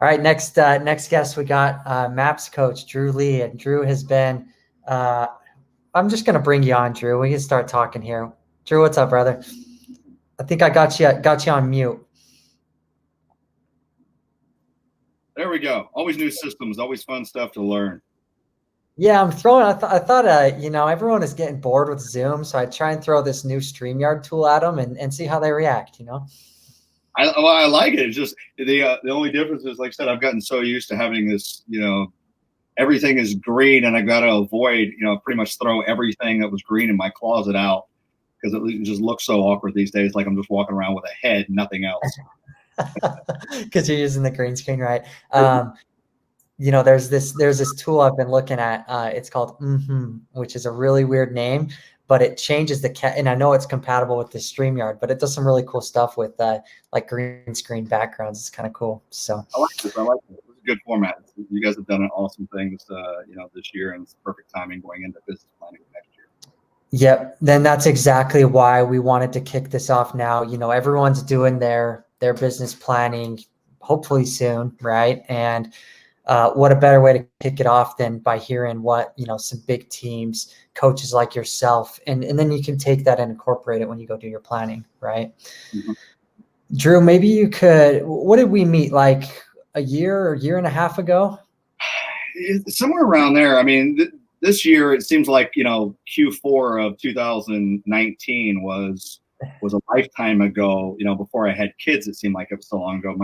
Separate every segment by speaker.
Speaker 1: All right, next guest we got Maps coach Drew Lee, and Drew has been. I'm just gonna bring you on, Drew. We can start talking here. Drew, what's up, brother? I think I got you on mute.
Speaker 2: There we go. Always new systems, always fun stuff to learn.
Speaker 1: Yeah, I'm throwing. I thought everyone is getting bored with Zoom, so I try and throw this new StreamYard tool at them and see how they react.
Speaker 2: I like it. It's just the only difference is, like I said, I've gotten so used to having this, everything is green, and I got to avoid, pretty much throw everything that was green in my closet out because it just looks so awkward these days. Like I'm just walking around with a head, nothing else.
Speaker 1: Because you're using the green screen, right? There's this tool I've been looking at. It's called which is a really weird name, but it changes and I know it's compatible with the StreamYard, but it does some really cool stuff with like green screen backgrounds. It's kind of cool. So
Speaker 2: I like this. It's a good format. You guys have done an awesome thing this year, and it's perfect timing going into business planning next year.
Speaker 1: Yep. Then that's exactly why we wanted to kick this off now. Everyone's doing their business planning hopefully soon, right? And what a better way to kick it off than by hearing what, some big teams, coaches like yourself, and then you can take that and incorporate it when you go do your planning, right?
Speaker 2: Mm-hmm.
Speaker 1: Drew, maybe you could, what did we meet, like a year and a half ago?
Speaker 2: Somewhere around there. I mean, this year it seems like, Q4 of 2019 was a lifetime ago. Before I had kids, it seemed like it was so long ago.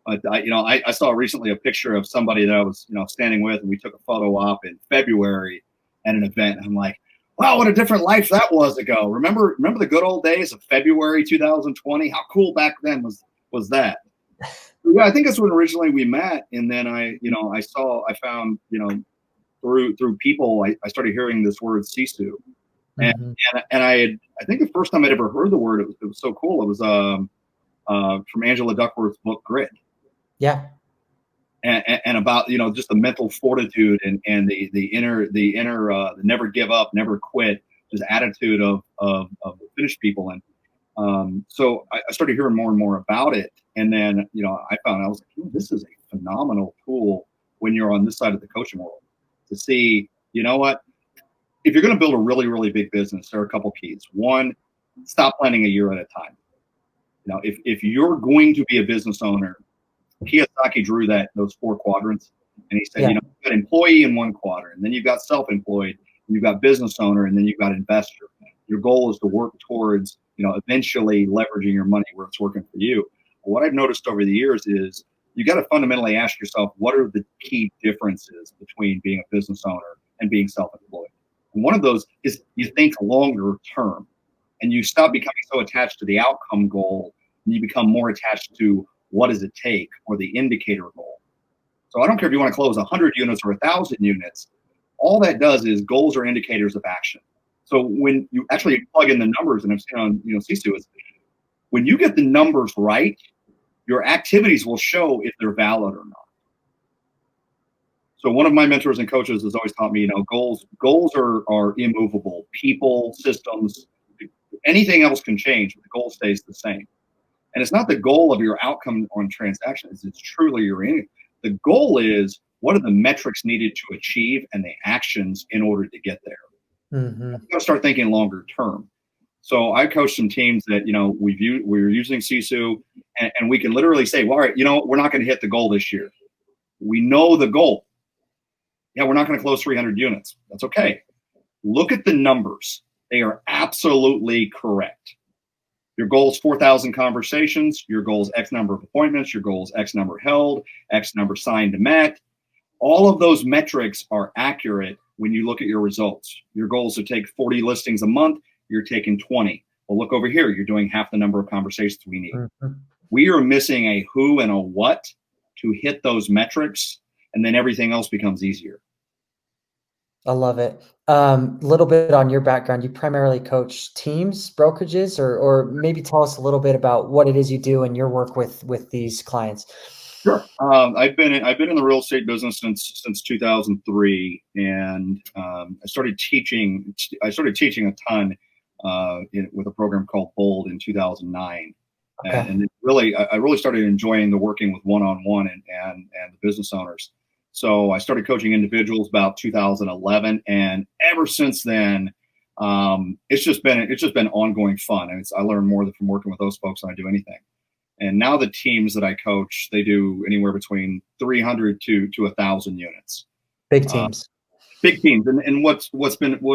Speaker 2: But I saw recently a picture of somebody that I was, standing with, and we took a photo op in February at an event. And I'm like, wow, what a different life that was ago. Remember the good old days of February 2020? How cool back then was that? Yeah, I think that's when originally we met. And then I found, through people, I started hearing this word Sisu. And I think the first time I'd ever heard the word, it was so cool. It was from Angela Duckworth's book Grit.
Speaker 1: Yeah.
Speaker 2: And about, just the mental fortitude and the inner the never give up, never quit, just attitude of the Finnish people. And so I started hearing more and more about it. And then, I was like, this is a phenomenal tool when you're on this side of the coaching world to see, what, if you're going to build a really, really big business, there are a couple keys. One, stop planning a year at a time. If you're going to be a business owner, Kiyosaki drew those 4 quadrants, and he said, you've got employee in one quadrant, and then you've got self-employed, and you've got business owner, and then you've got investor. Your goal is to work towards, eventually leveraging your money where it's working for you. But what I've noticed over the years is you got to fundamentally ask yourself, what are the key differences between being a business owner and being self-employed? And one of those is you think longer term, and you stop becoming so attached to the outcome goal, and you become more attached to what does it take, or the indicator goal. So I don't care if you want to close 100 units or 1,000 units. All that does is goals are indicators of action. So when you actually plug in the numbers, and I've seen on Sisu, is when you get the numbers right, your activities will show if they're valid or not. So one of my mentors and coaches has always taught me, goals are immovable. People, systems, anything else can change, but the goal stays the same. And it's not the goal of your outcome on transactions. It's truly your end. The goal is, what are the metrics needed to achieve and the actions in order to get there? You got to start thinking longer term. So I coached some teams that, we're using Sisu, and we can literally say, well, all right, we're not going to hit the goal this year. We know the goal. Yeah, we're not going to close 300 units. That's okay. Look at the numbers. They are absolutely correct. Your goal is 4,000 conversations. Your goal is X number of appointments. Your goal is X number held, X number signed and met. All of those metrics are accurate when you look at your results. Your goal is to take 40 listings a month. You're taking 20. Well, look over here. You're doing half the number of conversations we need. We are missing a who and a what to hit those metrics, and then everything else becomes easier.
Speaker 1: I love it. A little bit on your background. You primarily coach teams, brokerages, or maybe tell us a little bit about what it is you do and your work with these clients.
Speaker 2: Sure. I've been in the real estate business since 2003, and I started teaching a ton with a program called Bold in 2009.
Speaker 1: Okay.
Speaker 2: And it really, I really started enjoying the working with one-on-one and the business owners. So I started coaching individuals about 2011, and ever since then, it's just been ongoing fun. And I learn more from working with those folks than I do anything. And now the teams that I coach, they do anywhere between 300 to 1,000 units.
Speaker 1: Big teams.
Speaker 2: Big teams. And what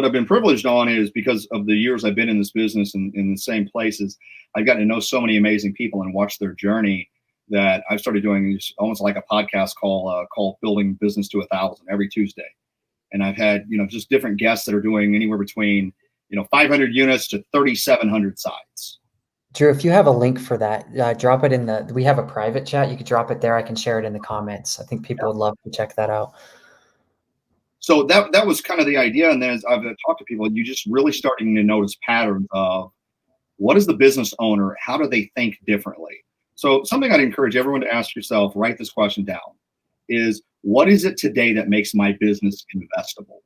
Speaker 2: I've been privileged on is because of the years I've been in this business and in the same places, I've gotten to know so many amazing people and watch their journey that I've started doing almost like a podcast called Building Business to 1,000 every Tuesday. And I've had, just different guests that are doing anywhere between, 500 units to 3,700 sites.
Speaker 1: Drew, if you have a link for that, drop it in we have a private chat. You could drop it there. I can share it in the comments. I think people would love to check that out.
Speaker 2: So that was kind of the idea. And then as I've talked to people, you just really starting to notice patterns of what is the business owner? How do they think differently? So something I'd encourage everyone to ask yourself, write this question down, is what is it today that makes my business investable?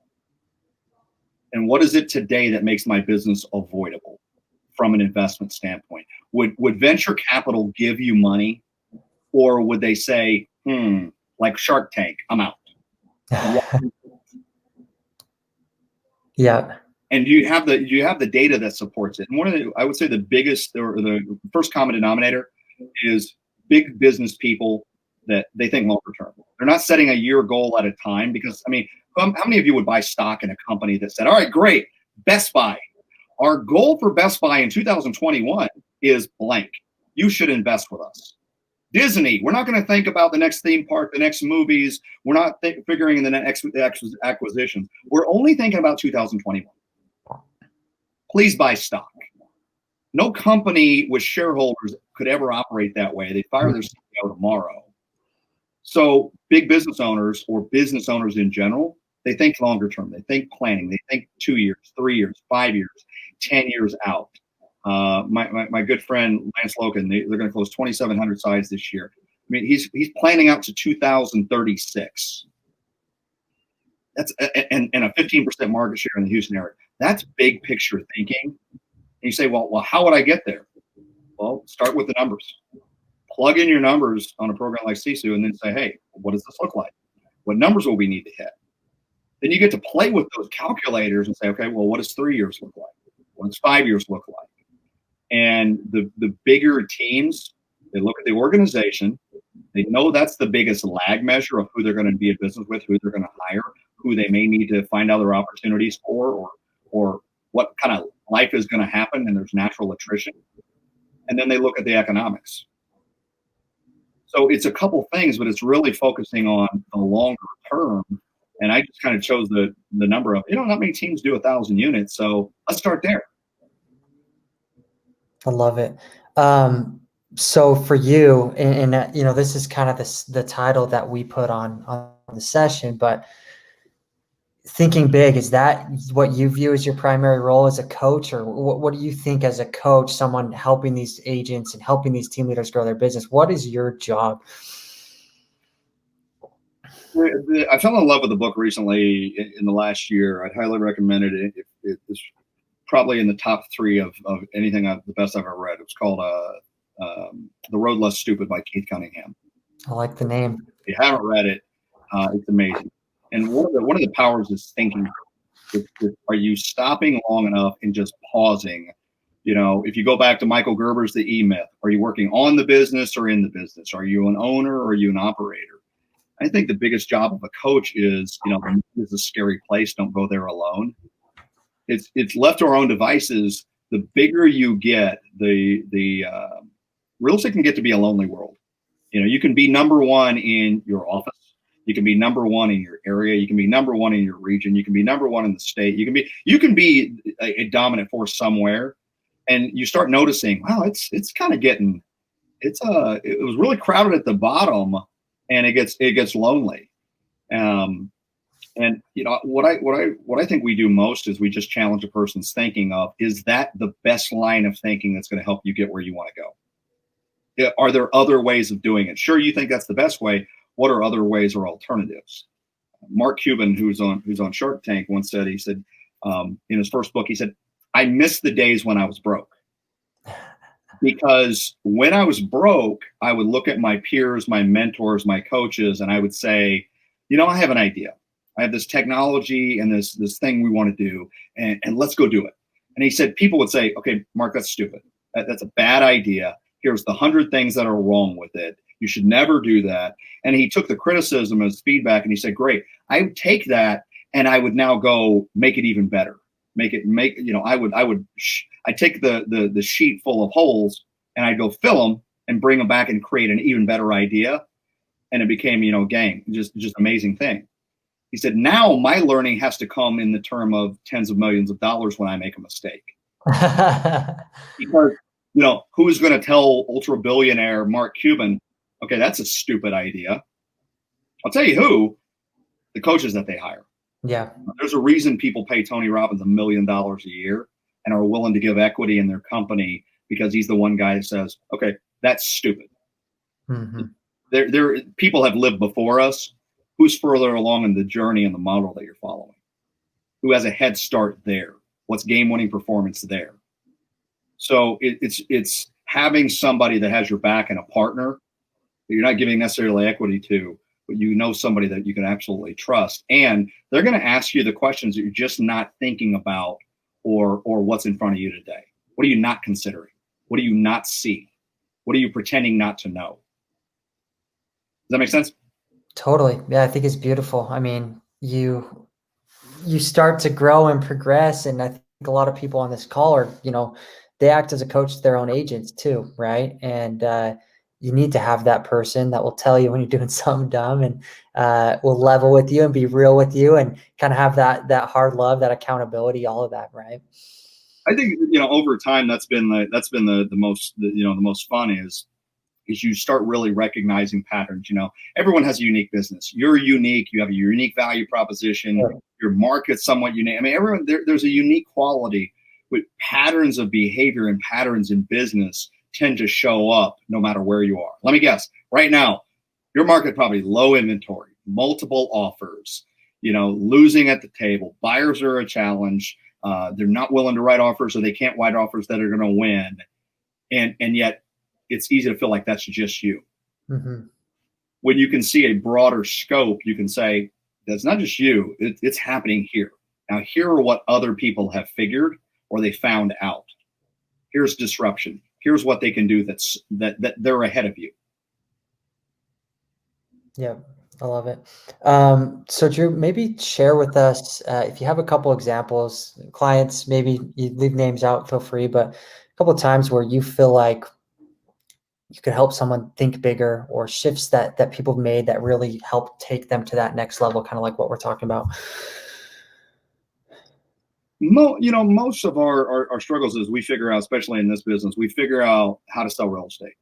Speaker 2: And what is it today that makes my business avoidable from an investment standpoint? Would venture capital give you money, or would they say, like Shark Tank, I'm out?
Speaker 1: Yeah.
Speaker 2: And you have the data that supports it. And I would say the biggest or the first common denominator is big business people that they think longer term. They're not setting a year goal at a time, because how many of you would buy stock in a company that said, all right, great, Best Buy, our goal for Best Buy in 2021 is blank. You should invest with us. Disney, we're not going to think about the next theme park, the next movies. We're not figuring in the next acquisitions. We're only thinking about 2021. Please buy stock. No company with shareholders could ever operate that way. They'd fire their CEO tomorrow. So big business owners, or business owners in general, they think longer term. They think planning. They think 2 years, 3 years, 5 years, 10 years out. My good friend Lance Logan, they're going to close 2,700 sites this year. He's planning out to 2036. That's and a 15% market share in the Houston area. That's big picture thinking. And you say, well, how would I get there? Well, start with the numbers. Plug in your numbers on a program like Sisu, and then say, hey, what does this look like? What numbers will we need to hit? Then you get to play with those calculators and say, okay, well, what does 3 years look like? What does 5 years look like? And the bigger teams, they look at the organization. They know that's the biggest lag measure of who they're going to be in business with, who they're going to hire, who they may need to find other opportunities for, or what kind of life is going to happen, and there's natural attrition. And then they look at the economics. So it's a couple things, but it's really focusing on the longer term. And I just kind of chose the number of, not many teams do 1,000 units. So let's start there.
Speaker 1: I love it. So for you, and this is kind of the title that we put on the session, but thinking big, is that what you view as your primary role as a coach, or what do you think as a coach, someone helping these agents and helping these team leaders grow their business? What is your job?
Speaker 2: I fell in love with the book recently in the last year. I'd highly recommend it. It's probably in the top 3 of anything the best I've ever read. It's called The Road Less Stupid by Keith Cunningham.
Speaker 1: I like the name.
Speaker 2: If you haven't read it, it's amazing. And one of the powers is thinking. Are you stopping long enough and just pausing? If you go back to Michael Gerber's The E-Myth, are you working on the business or in the business? Are you an owner or are you an operator? I think the biggest job of a coach is, it's a scary place. Don't go there alone. It's left to our own devices. The bigger you get, the real estate can get to be a lonely world. You can be number one in your office. You can be number one in your area. You can be number one in your region. You can be number one in the state. You can be a dominant force somewhere, and you start noticing, wow, it's kind of getting, it was really crowded at the bottom, and it gets lonely. And what I think we do most is we just challenge a person's thinking of, is that the best line of thinking that's going to help you get where you want to go? Are there other ways of doing it? Sure, you think that's the best way. What are other ways or alternatives? Mark Cuban, who's on Shark Tank, once said, he said, in his first book, he said, I miss the days when I was broke. because when I was broke, I would look at my peers, my mentors, my coaches, and I would say, I have an idea. I have this technology and this thing we want to do, and let's go do it. And he said, people would say, okay, Mark, that's stupid. That's a bad idea. Here's the 100 things that are wrong with it. You should never do that. And he took the criticism as feedback, and he said, great. I would take that and I would now go make it even better. I'd take the sheet full of holes and I'd go fill them and bring them back and create an even better idea. And it became, gang, just amazing thing. He said, now my learning has to come in the term of tens of millions of dollars when I make a mistake. Because, who's going to tell ultra billionaire Mark Cuban, okay, that's a stupid idea? I'll tell you who, the coaches that they hire.
Speaker 1: Yeah.
Speaker 2: There's a reason people pay Tony Robbins $1 million a year and are willing to give equity in their company, because he's the one guy that says, okay, that's stupid. Mm-hmm. People have lived before us. Who's further along in the journey and the model that you're following? Who has a head start there? What's game-winning performance there? So it's having somebody that has your back and a partner that you're not giving necessarily equity to, but somebody that you can absolutely trust. And they're going to ask you the questions that you're just not thinking about, or what's in front of you today. What are you not considering? What do you not see? What are you pretending not to know? Does that make sense?
Speaker 1: Totally. Yeah, I think it's beautiful. I mean, you start to grow and progress. And I think a lot of people on this call are, they act as a coach to their own agents too, right? And you need to have that person that will tell you when you're doing something dumb, and will level with you and be real with you, and kind of have that hard love, that accountability, all of that, right?
Speaker 2: I think over time that's been the most fun is you start really recognizing patterns. Everyone has a unique business. You're unique. You have a unique value proposition. Sure. Your market's somewhat unique. I mean, everyone there's a unique quality, with patterns of behavior and patterns in business tend to show up no matter where you are. Let me guess. Right now, your market probably low inventory, multiple offers, losing at the table. Buyers are a challenge. They're not willing to write offers, or they can't write offers that are going to win. And yet it's easy to feel like that's just you. Mm-hmm. When you can see a broader scope, you can say, that's not just you, it's happening here. Now, here are what other people have figured or they found out. Here's disruption. Here's what they can do that they're ahead of you.
Speaker 1: Yeah, I love it. So Drew, maybe share with us, if you have a couple examples, clients, maybe you leave names out, feel free, but a couple of times where you feel like you could help someone think bigger, or shifts that people have made that really help take them to that next level, kind of like what we're talking about.
Speaker 2: Most of our struggles is we figure out, especially in this business, we figure out how to sell real estate.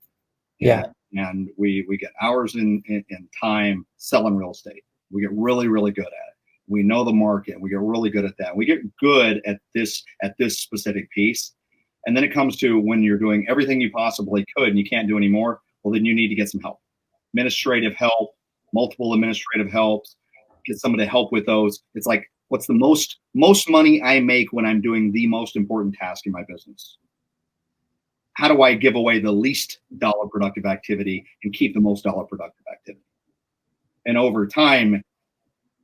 Speaker 2: And we get hours in time selling real estate. We get really, really good at it. We know the market. We get really good at that. We get good at this specific piece. And then it comes to when you're doing everything you possibly could and you can't do anymore, well, then you need to get some help. Administrative help, multiple administrative helps, get somebody to help with those. It's like, what's the most money I make when I'm doing the most important task in my business? How do I give away the least dollar productive activity and keep the most dollar productive activity? And over time,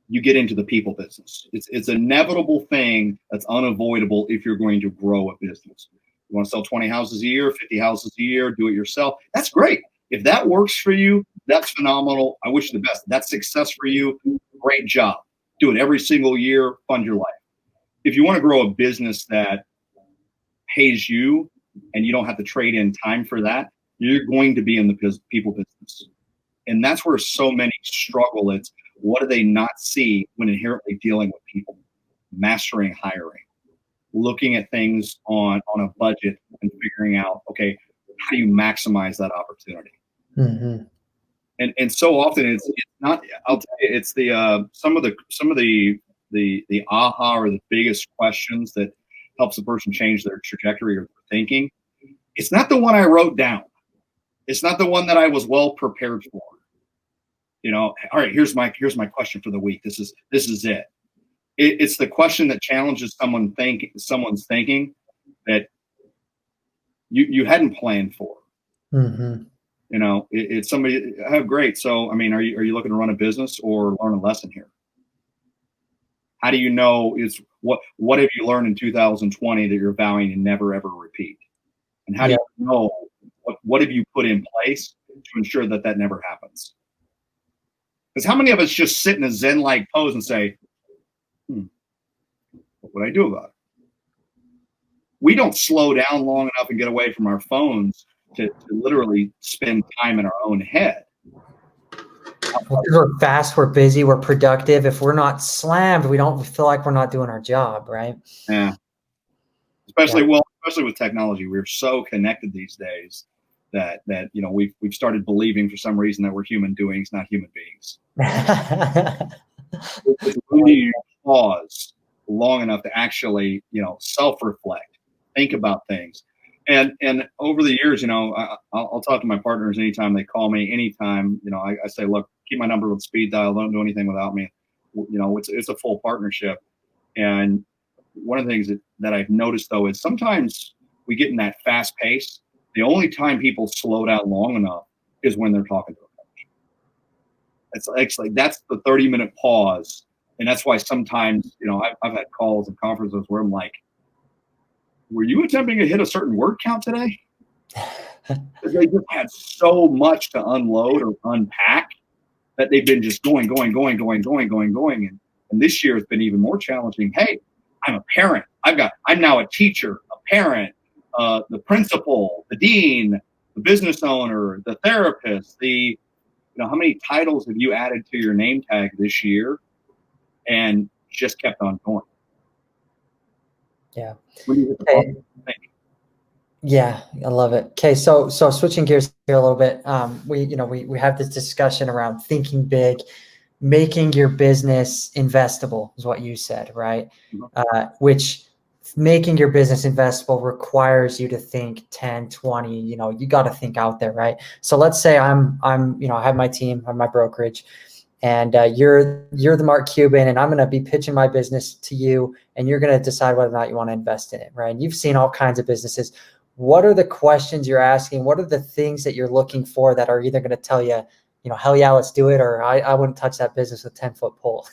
Speaker 2: you get into the people business. It's an inevitable thing that's unavoidable if you're going to grow a business. You want to sell 20 houses a year, 50 houses a year, do it yourself. That's great. If that works for you, that's phenomenal. I wish you the best. That's success for you. Great job. Do it every single year. Fund your life. If you want to grow a business that pays you and you don't have to trade in time for that, you're going to be in the people business. And that's where so many struggle. It's what do they not see when inherently dealing with people? Mastering hiring, looking at things on a budget and figuring out, okay, how do you maximize that opportunity? Mm-hmm. And so often it's not, I'll tell you, it's the some of the aha or the biggest questions that helps a person change their trajectory or their thinking. It's not the one I wrote down. It's not the one that I was well prepared for. All right, here's my question for the week. This is it. It's the question that challenges someone's thinking, that you hadn't planned for.
Speaker 1: Mm-hmm.
Speaker 2: You know, it's somebody. Oh, great. So, I mean, are you looking to run a business or learn a lesson here? How do you know what have you learned in 2020 that you're vowing to never ever repeat? And how do
Speaker 1: Yeah.
Speaker 2: you know what have you put in place to ensure that that never happens? Because how many of us just sit in a Zen-like pose and say, what would I do about it? We don't slow down long enough and get away from our phones to literally spend time in our own head.
Speaker 1: We're fast, we're busy, we're productive. If we're not slammed, we don't feel like we're not doing our job, right?
Speaker 2: Yeah. Especially with technology, we're so connected these days that you know we've started believing for some reason that we're human doings, not human beings. We need to pause long enough to actually, you know, self-reflect, think about things. And over the years, you know, I'll talk to my partners anytime they call me, anytime, you know, I say, look, keep my number with speed dial. Don't do anything without me. You know, it's a full partnership. And one of the things that I've noticed though is sometimes we get in that fast pace. The only time people slow down long enough is when they're talking to a coach. It's actually that's the 30-minute pause. And that's why sometimes, you know, I've had calls and conferences where I'm like, were you attempting to hit a certain word count today? Because they just had so much to unload or unpack that they've been just going. And this year has been even more challenging. Hey, I'm a parent. I'm now a teacher, a parent, the principal, the dean, the business owner, the therapist, you know, how many titles have you added to your name tag this year? And just kept on going.
Speaker 1: Yeah.
Speaker 2: Okay.
Speaker 1: Yeah, I love it. Okay, so switching gears here a little bit, we have this discussion around thinking big, making your business investable is what you said, right? Which making your business investable requires you to think 10, 20, you know, you got to think out there, right? So let's say I'm, you know, I have my team, I have my brokerage, and you're the Mark Cuban, and I'm going to be pitching my business to you, and you're going to decide whether or not you want to invest in it, right? And you've seen all kinds of businesses. What are the questions you're asking? What are the things that you're looking for that are either going to tell you, you know, hell yeah, let's do it, or I wouldn't touch that business with 10-foot pole?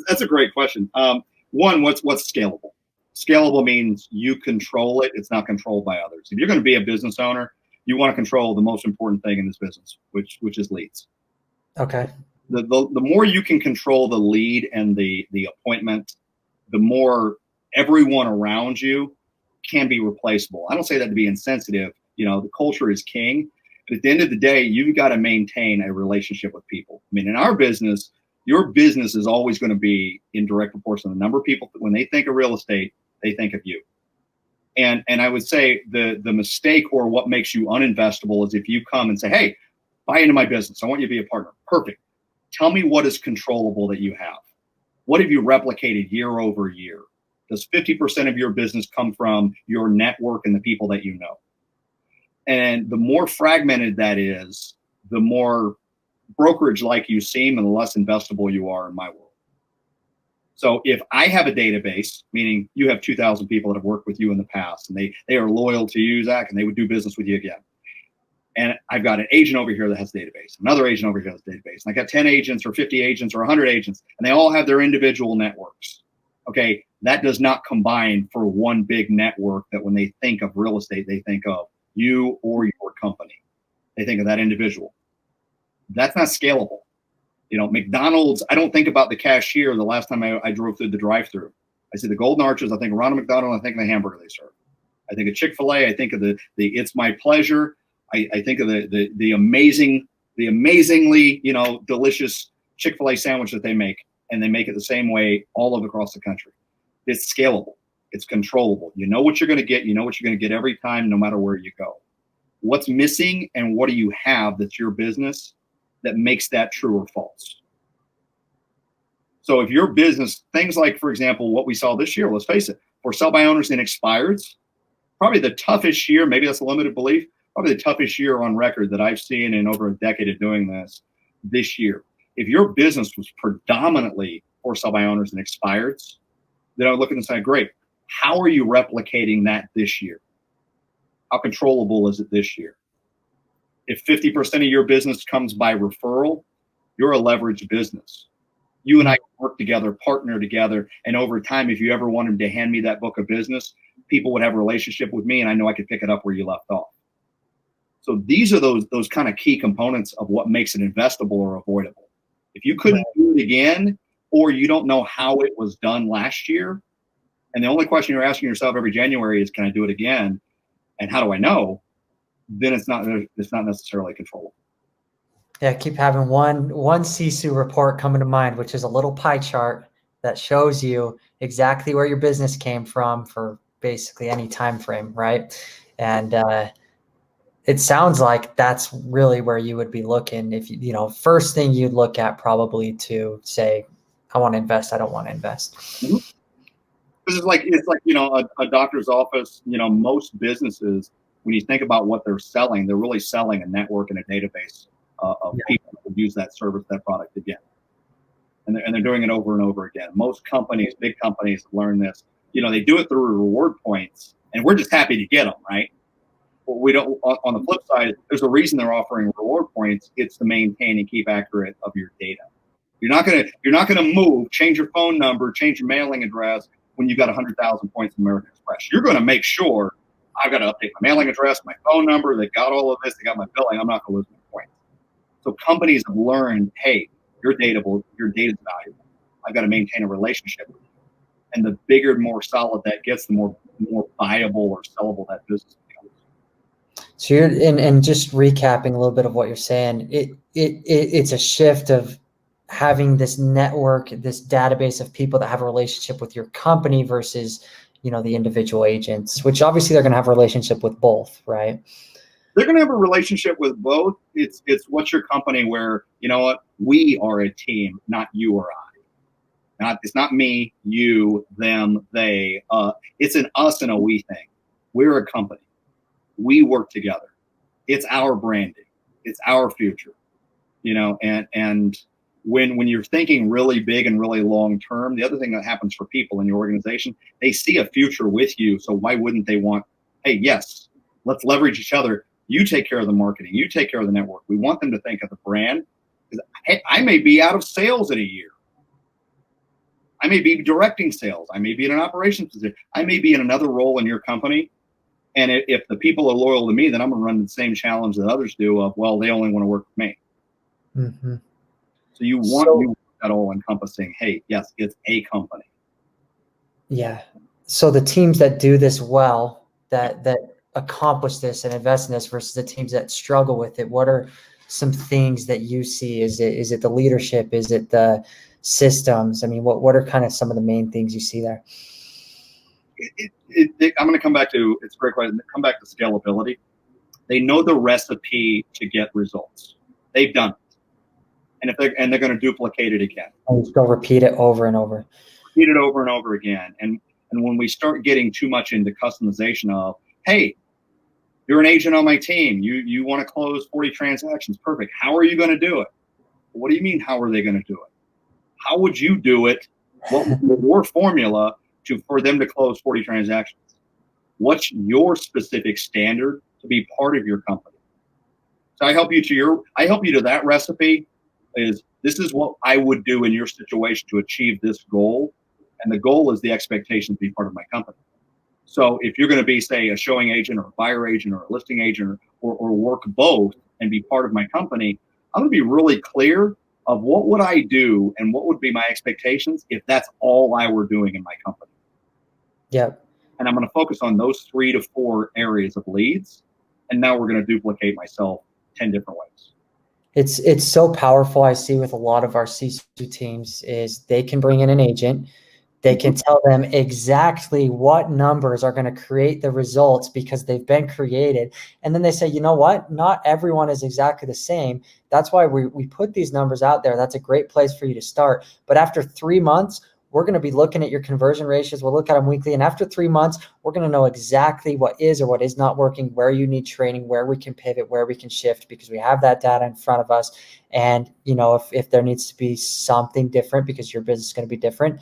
Speaker 2: That's a great question. One, what's scalable? Scalable means you control it. It's not controlled by others. If you're going to be a business owner, you want to control the most important thing in this business, which is leads.
Speaker 1: Okay.
Speaker 2: The more you can control the lead and the appointment, the more everyone around you can be replaceable. I don't say that to be insensitive. You know, the culture is king. But at the end of the day, you've got to maintain a relationship with people. I mean, in our business, your business is always going to be in direct proportion to the number of people. When they think of real estate, they think of you. And I would say the mistake or what makes you uninvestable is if you come and say, hey, buy into my business. I want you to be a partner. Perfect. Tell me what is controllable that you have. What have you replicated year over year? Does 50% of your business come from your network and the people that you know? And the more fragmented that is, the more brokerage like you seem and the less investable you are in my world. So if I have a database, meaning you have 2,000 people that have worked with you in the past and they are loyal to you, Zach, and they would do business with you again. And I've got an agent over here that has a database, another agent over here that has a database. And I got 10 agents or 50 agents or 100 agents, and they all have their individual networks. Okay, that does not combine for one big network that when they think of real estate, they think of you or your company. They think of that individual. That's not scalable. You know, McDonald's, I don't think about the cashier the last time I drove through the drive-through. I see the Golden Arches, I think of Ronald McDonald, I think of the hamburger they serve. I think of Chick-fil-A, I think of the It's My Pleasure. I think of the amazingly, you know, delicious Chick-fil-A sandwich that they make, and they make it the same way all over across the country. It's scalable. It's controllable. You know what you're going to get. You know what you're going to get every time, no matter where you go. What's missing and what do you have that's your business that makes that true or false? So if your business, things like, for example, what we saw this year, let's face it, for sell by owners and expireds, probably the toughest year, maybe that's a limited belief, probably the toughest year on record that I've seen in over a decade of doing this year. If your business was predominantly for sell by owners and expireds, then I would look at it and say, great, how are you replicating that this year? How controllable is it this year? If 50% of your business comes by referral, you're a leveraged business. You and I work together, partner together, and over time, if you ever wanted to hand me that book of business, people would have a relationship with me, and I know I could pick it up where you left off. So these are those kind of key components of what makes it investable or avoidable. If you couldn't do it again, or you don't know how it was done last year, and the only question you're asking yourself every January is, can I do it again? And how do I know? Then it's not necessarily controllable.
Speaker 1: Yeah, keep having one CSU report coming to mind, which is a little pie chart that shows you exactly where your business came from for basically any time frame, right? And it sounds like that's really where you would be looking. If first thing you'd look at probably to say, I want to invest, I don't want to invest.
Speaker 2: Mm-hmm. It's like a doctor's office. Most businesses, when you think about what they're selling, they're really selling a network and a database of people who use that service, that product again. And they're doing it over and over again. Most companies, big companies, learn this. They do it through reward points, and we're just happy to get them, right? But we don't. On the flip side, there's a reason they're offering reward points. It's to maintain and keep accurate of your data. You're not gonna move, change your phone number, change your mailing address when you've got 100,000 points in American Express. You're going to make sure I've got to update my mailing address, my phone number. They got all of this. They got my billing. I'm not going to lose my points. So companies have learned, hey, your data's valuable. I've got to maintain a relationship with you. And the bigger, more solid that gets, the more viable or sellable that business becomes.
Speaker 1: So and just recapping a little bit of what you're saying, it's a shift of having this network, this database of people that have a relationship with your company versus, the individual agents, which obviously they're going to have a relationship with both, right?
Speaker 2: They're going to have a relationship with both. It's what's your company where, we are a team, not you or I. It's not me, you, them, they. It's an us and a we thing. We're a company. We work together. It's our branding. It's our future, and when you're thinking really big and really long term, the other thing that happens for people in your organization, they see a future with you. So why wouldn't they want, hey, yes, let's leverage each other. You take care of the marketing. You take care of the network. We want them to think of the brand. Hey, I may be out of sales in a year. I may be directing sales. I may be in an operations position. I may be in another role in your company. And if the people are loyal to me, then I'm going to run the same challenge that others do of, well, they only want to work with me.
Speaker 1: Mm-hmm.
Speaker 2: So you want that all encompassing, hey, yes, it's a company.
Speaker 1: Yeah. So the teams that do this well, that accomplish this and invest in this versus the teams that struggle with it, what are some things that you see? Is it the leadership? Is it the systems? I mean, what are kind of some of the main things you see there?
Speaker 2: I'm going to come back to, it's a great question, come back to scalability. They know the recipe to get results. They've done it. And they're going to duplicate it again.
Speaker 1: And just go repeat it over and over.
Speaker 2: Repeat it over and over again. And when we start getting too much into customization of, hey, you're an agent on my team. You want to close 40 transactions. Perfect. How are you going to do it? What do you mean, how are they going to do it? How would you do it? What would be your formula for them to close 40 transactions? What's your specific standard to be part of your company? So I help you to that recipe. This is what I would do in your situation to achieve this goal. And the goal is the expectation to be part of my company. So if you're going to be, say, a showing agent or a buyer agent or a listing agent or work both and be part of my company, I'm going to be really clear of what would I do and what would be my expectations if that's all I were doing in my company.
Speaker 1: Yep.
Speaker 2: And I'm going to focus on those 3 to 4 areas of leads. And now we're going to duplicate myself 10 different ways.
Speaker 1: It's so powerful. I see with a lot of our CSU teams is they can bring in an agent. They can tell them exactly what numbers are going to create the results because they've been created. And then they say, you know what? Not everyone is exactly the same. That's why we put these numbers out there. That's a great place for you to start. But after 3 months, we're going to be looking at your conversion ratios. We'll look at them weekly. And after 3 months, we're going to know exactly what is or what is not working, where you need training, where we can pivot, where we can shift, because we have that data in front of us. And, if there needs to be something different because your business is going to be different,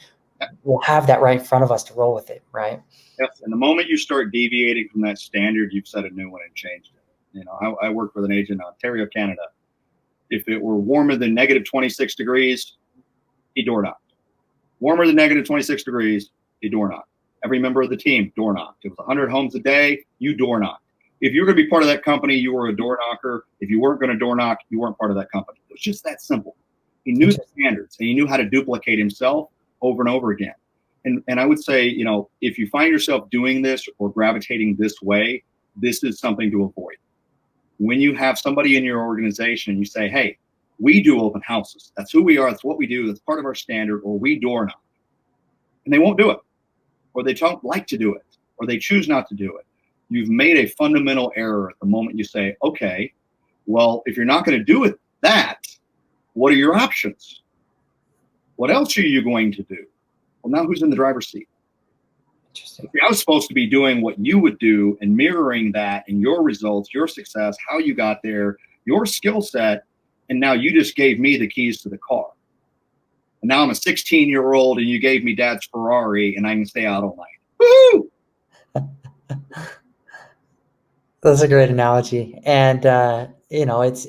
Speaker 1: we'll have that right in front of us to roll with it, right?
Speaker 2: Yes. And the moment you start deviating from that standard, you've set a new one and changed it. You know, I work with an agent in Ontario, Canada. If it were warmer than negative 26 degrees, he door knocked. Warmer than negative 26 degrees, he door knocked. Every member of the team door knocked. It was 100 homes a day, you door knocked. If you were going to be part of that company, you were a door knocker. If you weren't going to door knock, you weren't part of that company. It was just that simple. He knew the standards, and he knew how to duplicate himself over and over again. And I would say, you know, if you find yourself doing this or gravitating this way, this is something to avoid. When you have somebody in your organization and you say, hey, we do open houses. That's who we are. That's what we do. That's part of our standard. Or we door knock. And they won't do it. Or they don't like to do it. Or they choose not to do it. You've made a fundamental error at the moment you say, okay, well, if you're not going to do it, what are your options? What else are you going to do? Well, now who's in the driver's seat?
Speaker 1: Interesting.
Speaker 2: I was supposed to be doing what you would do and mirroring that and your results, your success, how you got there, your skill set. And now you just gave me the keys to the car. And now I'm a 16-year-old and you gave me dad's Ferrari and I can stay out all night. Woo!
Speaker 1: That's a great analogy. And, you know, it's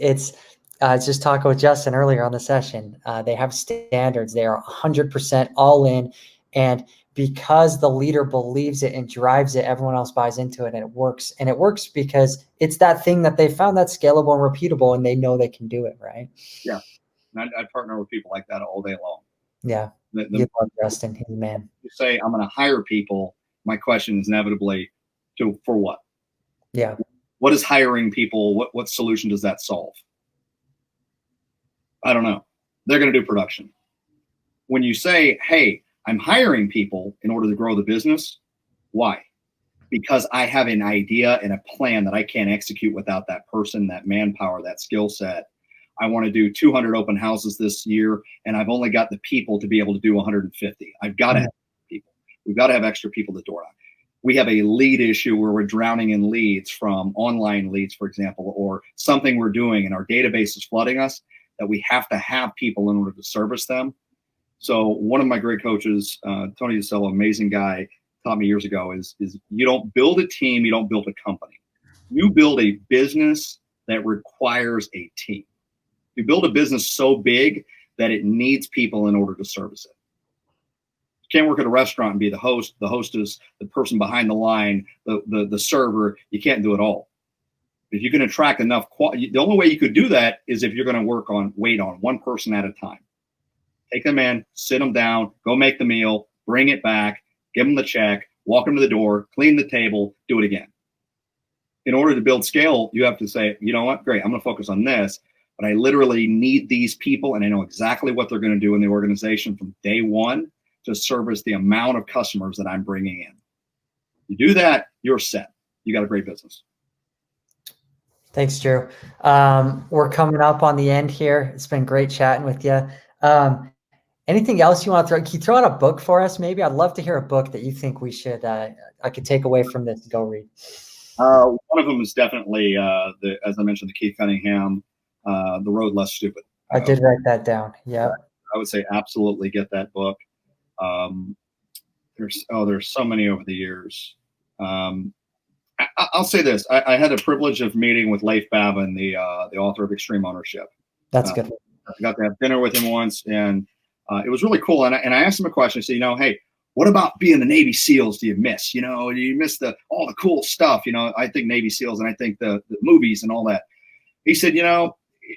Speaker 1: just talking with Justin earlier on the session. They have standards. They are 100% all in. And because the leader believes it and drives it, everyone else buys into it and it works. And it works because it's that thing that they found that's scalable and repeatable and they know they can do it, right?
Speaker 2: Yeah. And I partner with people like that all day long.
Speaker 1: Yeah. You love Justin. He's a man.
Speaker 2: You say, I'm going to hire people. My question is inevitably for what?
Speaker 1: Yeah.
Speaker 2: What is hiring people? What solution does that solve? I don't know. They're going to do production. When you say, hey, I'm hiring people in order to grow the business, why? Because I have an idea and a plan that I can't execute without that person, that manpower, that skill set. I want to do 200 open houses this year, and I've only got the people to be able to do 150. I've got to have people. We've got to have extra people to door knock. We have a lead issue where we're drowning in leads from online leads, for example, or something we're doing and our database is flooding us, that we have to have people in order to service them. So one of my great coaches, Tony DeSello, amazing guy, taught me years ago is you don't build a team, you don't build a company. You build a business that requires a team. You build a business so big that it needs people in order to service it. You can't work at a restaurant and be the host, the hostess, the person behind the line, the server. You can't do it all. If you can attract enough, the only way you could do that is if you're going to wait on one person at a time. Take them in, sit them down, go make the meal, bring it back, give them the check, walk them to the door, clean the table, do it again. In order to build scale, you have to say, you know what, great, I'm going to focus on this, but I literally need these people and I know exactly what they're going to do in the organization from day one to service the amount of customers that I'm bringing in. You do that, you're set. You got a great business.
Speaker 1: Thanks, Drew. We're coming up on the end here. It's been great chatting with you. Anything else you want to throw? Can you throw out a book for us? Maybe I'd love to hear a book that you think we should, I could take away from this and go read.
Speaker 2: One of them is definitely, as I mentioned, the Keith Cunningham, The Road Less Stupid.
Speaker 1: I did write that down. Yeah.
Speaker 2: I would say absolutely get that book. There's so many over the years. I'll say this. I had the privilege of meeting with Leif Babin, the author of Extreme Ownership.
Speaker 1: That's good.
Speaker 2: I got to have dinner with him once, and it was really cool. And I asked him a question. I said, hey, what about being the Navy SEALs do you miss? Do you miss all the cool stuff? I think Navy SEALs and I think the movies and all that. He said,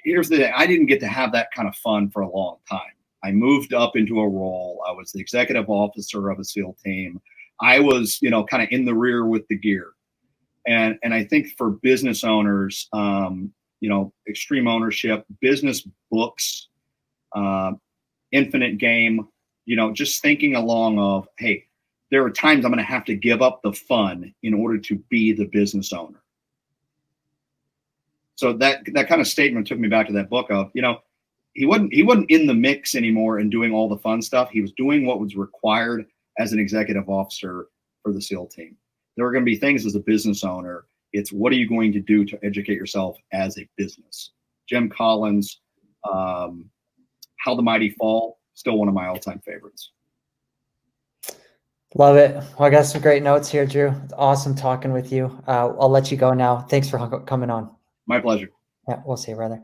Speaker 2: here's the thing. I didn't get to have that kind of fun for a long time. I moved up into a role. I was the executive officer of a SEAL team. I was, kind of in the rear with the gear. And I think for business owners, Extreme Ownership, business books, Infinite Game, just thinking along of, hey, there are times I'm going to have to give up the fun in order to be the business owner. So that kind of statement took me back to that book of, he wasn't in the mix anymore and doing all the fun stuff. He was doing what was required as an executive officer for the SEAL team. There are going to be things as a business owner. It's what are you going to do to educate yourself as a business? Jim Collins, How the Mighty Fall, still one of my all-time favorites.
Speaker 1: Love it. Well, I got some great notes here, Drew. It's awesome talking with you. I'll let you go now. Thanks for coming on.
Speaker 2: My pleasure.
Speaker 1: Yeah, we'll see you, brother.